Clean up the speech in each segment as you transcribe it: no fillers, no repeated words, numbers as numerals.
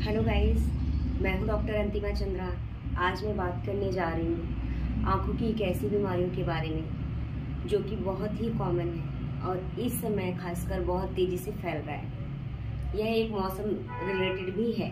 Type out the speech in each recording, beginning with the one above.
Hello guys, मैं हूं doctor अंतिमा चंद्रा। आज मैं बात करने जा रही हूं आंखों की एक ऐसी बीमारियों के बारे में जो कि बहुत ही कॉमन है और इस समय खासकर बहुत तेज़ी से फैल रहा है। यह एक मौसम रिलेटेड भी है।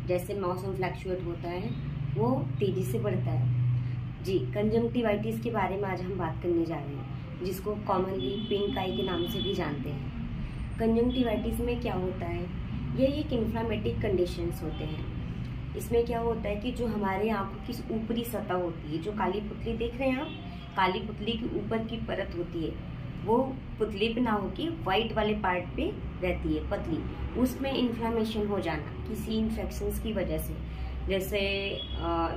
जैसे मौसम फ्लैक्चुएट होता है वो तेज़ी से बढ़ता है। जी, कंजंक्टिवाइटिस के बारे में आज हम बात करने जा रहे हैं, जिसको कॉमनली पिंक आई के नाम से भी जानते हैं। कंजंक्टिवाइटिस में क्या होता है, ये एक इन्फ्लामेटिक कंडीशंस होते हैं। इसमें क्या होता है कि जो हमारे आंखों की ऊपरी सतह होती है, जो काली पुतली देख रहे हैं आप, काली पुतली की ऊपर की परत होती है, वो पुतली पे ना होके व्हाइट वाले पार्ट पे रहती है, पतली, उसमें इन्फ्लामेशन हो जाना किसी इन्फेक्शंस की वजह से, जैसे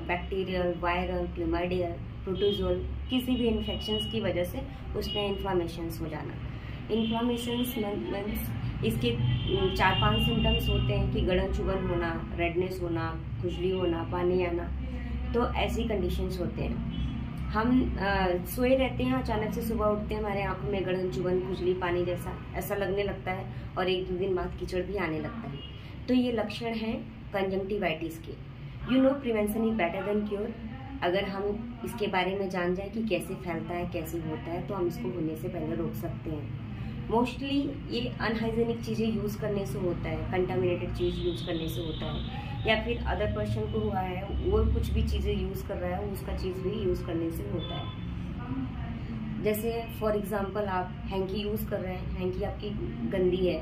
बैक्टीरियल, वायरल, क्लेमाइडियल, प्रोटोजोल, किसी भी इन्फेक्शंस की वजह से उसमें इन्फ्लामेशंस हो जाना। इन्फ्लामेशंस मीन्स इसके 4-5 सिम्टम्स होते हैं कि गलन चुभन होना, रेडनेस होना, खुजली होना, पानी आना। तो ऐसी कंडीशंस होते हैं। हम सोए रहते हैं, अचानक से सुबह उठते हैं, हमारे आंखों में गलन चुभन, खुजली, पानी जैसा ऐसा लगने लगता है और 1-2 दिन बाद कीचड़ भी आने लगता है। तो ये लक्षण हैं कंजंक्टिवाइटिस के। You know, prevention is better than cure. अगर हम इसके बारे में जान जाए कि कैसे फैलता है, कैसे होता है, तो हम इसको होने से पहले रोक सकते हैं। मोस्टली ये अनहाइजेनिक चीज़ें यूज़ करने से होता है, कंटामिनेटेड चीज़ यूज़ करने से होता है, या फिर अदर पर्सन को हुआ है, वो कुछ भी चीज़ें यूज़ कर रहा है, उसका चीज़ भी यूज़ करने से होता है। जैसे फॉर एग्जांपल आप हैंकी यूज़ कर रहे हैं, हैंकी आपकी गंदी है,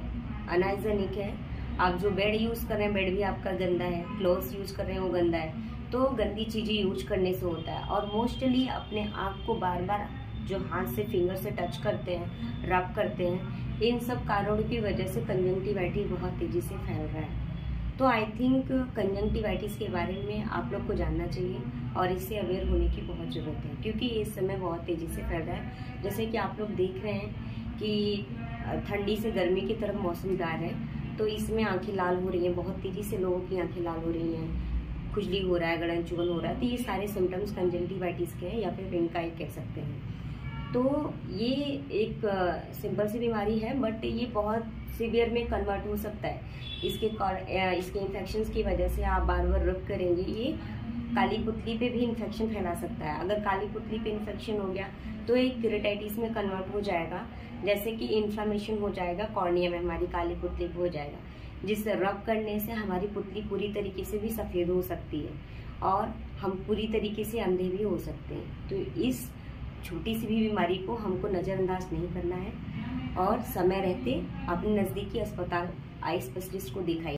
अनहाइजेनिक है। आप जो बेड यूज़ कर रहे हैं, बेड भी आपका गंदा है। क्लोथ्स यूज़ कर रहे हैं, वो गंदा है। तो गंदी चीज़ें यूज करने से होता है। और मोस्टली अपने आँख को बार बार जो हाथ से, फिंगर से टच करते हैं, रब करते हैं, इन सब कारणों की वजह से कंजंक्टिवाइटिस बहुत तेज़ी से फैल रहा है। तो आई थिंक कंजंक्टिवाइटिस के बारे में आप लोग को जानना चाहिए और इससे अवेयर होने की बहुत ज़रूरत है, क्योंकि इस समय बहुत तेज़ी से फैल रहा है। जैसे कि आप लोग देख रहे हैं कि ठंडी से गर्मी की तरफ मौसम जा रहा है, तो इसमें आंखें लाल हो रही हैं, बहुत तेज़ी से लोगों की आंखें लाल हो रही हैं, खुजली हो रहा है, गलन चुभन हो रहा है। तो ये सारे सिम्टम्स कंजंक्टिवाइटिस के हैं, या फिर पिंक आई कह सकते हैं। तो ये एक सिंपल सी बीमारी है, बट ये बहुत सीवियर में कन्वर्ट हो सकता है। इसके इन्फेक्शंस की वजह से आप बार बार रब करेंगे, ये काली पुतली पे भी इन्फेक्शन फैला सकता है। अगर काली पुतली पे इन्फेक्शन हो गया तो एक केराटिटिस में कन्वर्ट हो जाएगा, जैसे कि इन्फ्लामेशन हो जाएगा कॉर्निया में, हमारी काली पुतली पे हो जाएगा, जिससे रब करने से हमारी पुतली पूरी तरीके से भी सफ़ेद हो सकती है और हम पूरी तरीके से अंधे भी हो सकते हैं। तो इस छोटी सी भी बीमारी को हमको नज़रअंदाज नहीं करना है और समय रहते अपने नज़दीकी अस्पताल आई स्पेशलिस्ट को दिखाइए।